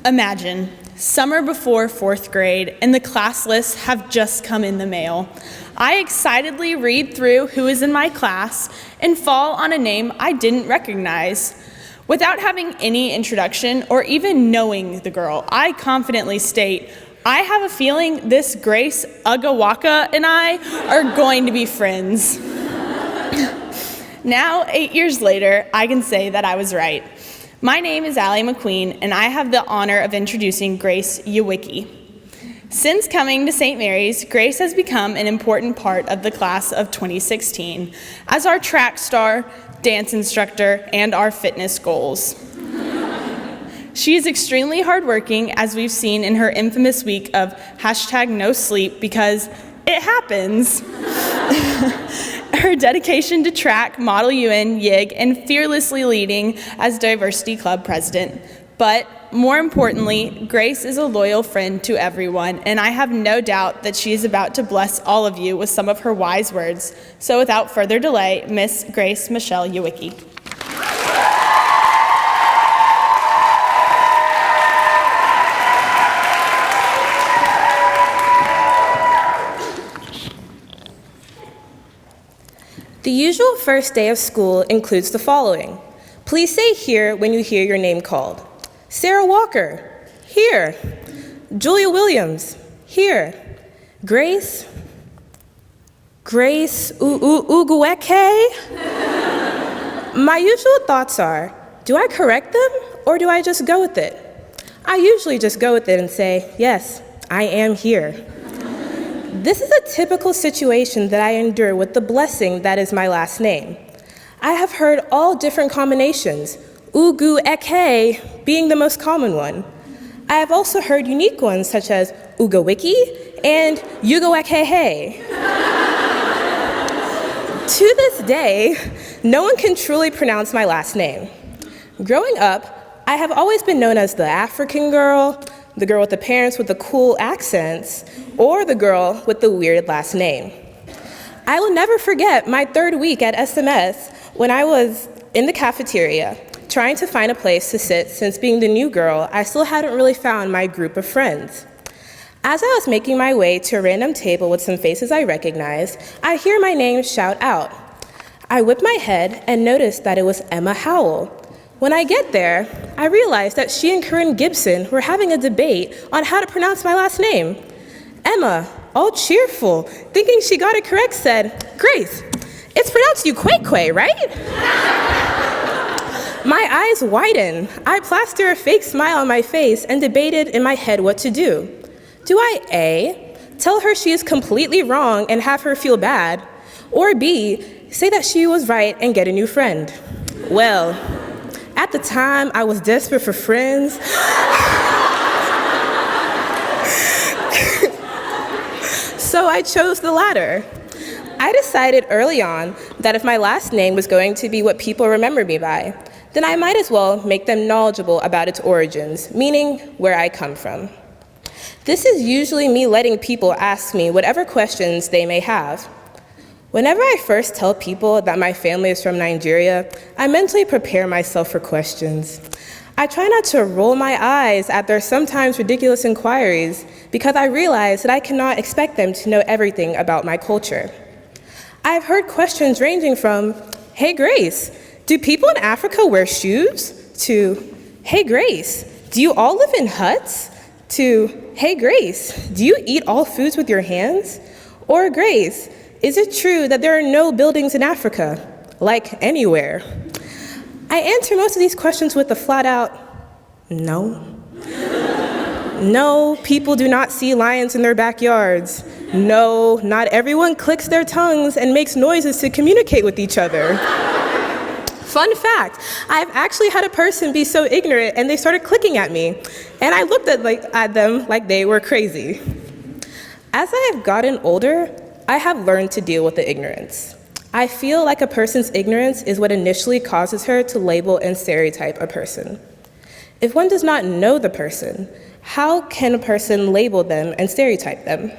Imagine, summer before 4th grade, and the class lists have just come in the mail. I excitedly read through who is in my class and fall on a name I didn't recognize. Without having any introduction or even knowing the girl, I confidently state, I have a feeling this Grace Ugwueke and I are going to be friends. Now, 8 years later, I can say that I was right. My name is Ali MacQueen, and I have the honor of introducing Grace Ugwueke. Since coming to St. Mary's, Grace has become an important part of the class of 2016 as our track star, dance instructor, and our fitness goals. She is extremely hardworking, as we've seen in her infamous week of #NoSleep, because it happens. Her dedication to track, Model UN, YIG, and fearlessly leading as Diversity Club president. But more importantly, Grace is a loyal friend to everyone, and I have no doubt that she is about to bless all of you with some of her wise words. So without further delay, Miss Grace Michelle Ugwueke. The usual first day of school includes the following. Please say here when you hear your name called. Sarah Walker, here. Julia Williams, here. Grace Ugwueke? My usual thoughts are, do I correct them or do I just go with it? I usually just go with it and say, yes, I am here. This is a typical situation that I endure with the blessing that is my last name. I have heard all different combinations, Ugwueke being the most common one. I have also heard unique ones such as Ugwueke and Ugwueke. To this day, no one can truly pronounce my last name. Growing up, I have always been known as the African girl, the girl with the parents with the cool accents, or the girl with the weird last name. I will never forget my 3rd week at SMS when I was in the cafeteria trying to find a place to sit since being the new girl, I still hadn't really found my group of friends. As I was making my way to a random table with some faces I recognized, I hear my name shout out. I whip my head and notice that it was Emma Howell. When I get there, I realized that she and Corinne Gibson were having a debate on how to pronounce my last name. Emma, all cheerful, thinking she got it correct, said, Grace, it's pronounced Ugwueke, right? My eyes widen. I plaster a fake smile on my face and debated in my head what to do. Do I A, tell her she is completely wrong and have her feel bad, or B, say that she was right and get a new friend? Well, at the time, I was desperate for friends. So I chose the latter. I decided early on that if my last name was going to be what people remember me by, then I might as well make them knowledgeable about its origins, meaning where I come from. This is usually me letting people ask me whatever questions they may have. Whenever I first tell people that my family is from Nigeria, I mentally prepare myself for questions. I try not to roll my eyes at their sometimes ridiculous inquiries because I realize that I cannot expect them to know everything about my culture. I've heard questions ranging from, hey Grace, do people in Africa wear shoes? To, hey Grace, do you all live in huts? To, hey Grace, do you eat all foods with your hands? Or Grace, is it true that there are no buildings in Africa, like anywhere? I answer most of these questions with a flat out, no. No, people do not see lions in their backyards. No, not everyone clicks their tongues and makes noises to communicate with each other. Fun fact, I've actually had a person be so ignorant and they started clicking at me, and I looked at them like they were crazy. As I have gotten older, I have learned to deal with the ignorance. I feel like a person's ignorance is what initially causes her to label and stereotype a person. If one does not know the person, how can a person label them and stereotype them?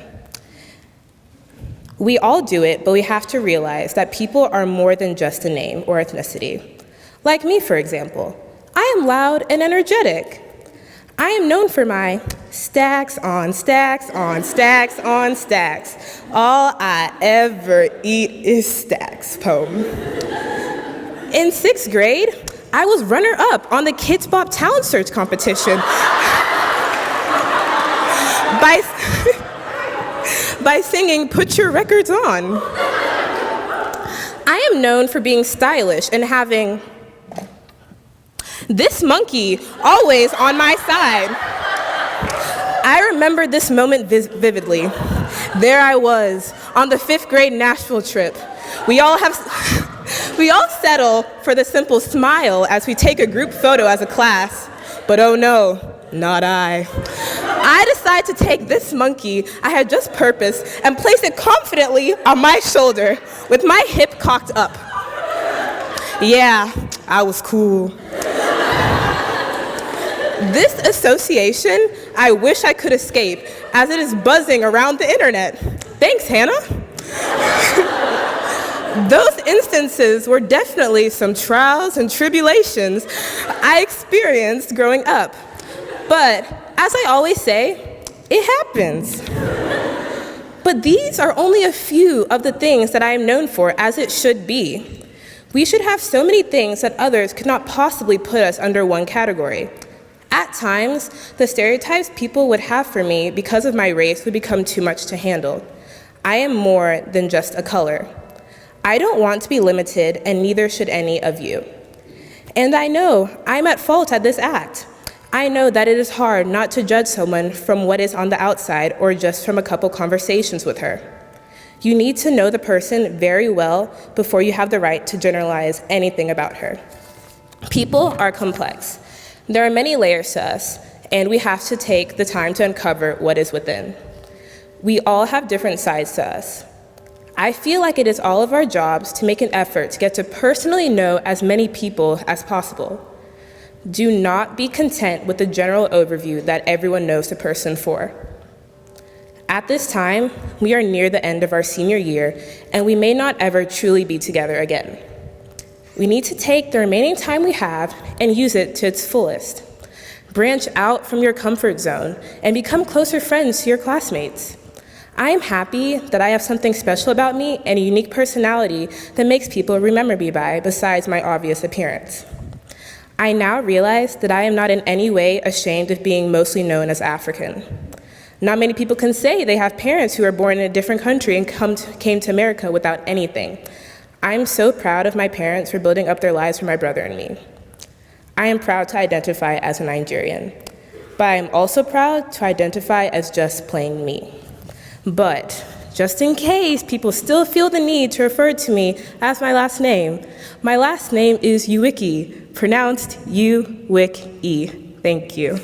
We all do it, but we have to realize that people are more than just a name or ethnicity. Like me, for example. I am loud and energetic. I am known for my stacks on stacks on stacks on stacks. All I ever eat is stacks poem. In 6th grade, I was runner-up on the Kids Bop Talent Search competition by singing Put Your Records On. I am known for being stylish and having this monkey always on my side. I remember this moment vividly. There I was on the 5th grade Nashville trip. We all settle for the simple smile as we take a group photo as a class, but oh no, not I. I decide to take this monkey I had just purposed and place it confidently on my shoulder with my hip cocked up. Yeah, I was cool. This association, I wish I could escape, as it is buzzing around the internet. Thanks, Hannah. Those instances were definitely some trials and tribulations I experienced growing up. But as I always say, it happens. But these are only a few of the things that I am known for, as it should be. We should have so many things that others could not possibly put us under one category. At times, the stereotypes people would have for me because of my race would become too much to handle. I am more than just a color. I don't want to be limited, and neither should any of you. And I know I'm at fault at this act. I know that it is hard not to judge someone from what is on the outside or just from a couple conversations with her. You need to know the person very well before you have the right to generalize anything about her. People are complex. There are many layers to us, and we have to take the time to uncover what is within. We all have different sides to us. I feel like it is all of our jobs to make an effort to get to personally know as many people as possible. Do not be content with the general overview that everyone knows the person for. At this time, we are near the end of our senior year, and we may not ever truly be together again. We need to take the remaining time we have and use it to its fullest. Branch out from your comfort zone and become closer friends to your classmates. I am happy that I have something special about me and a unique personality that makes people remember me by, besides my obvious appearance. I now realize that I am not in any way ashamed of being mostly known as African. Not many people can say they have parents who are born in a different country and came to America without anything. I'm so proud of my parents for building up their lives for my brother and me. I am proud to identify as a Nigerian, but I am also proud to identify as just plain me. But just in case people still feel the need to refer to me as my last name is Ugwueke, pronounced Ugwueke. Thank you.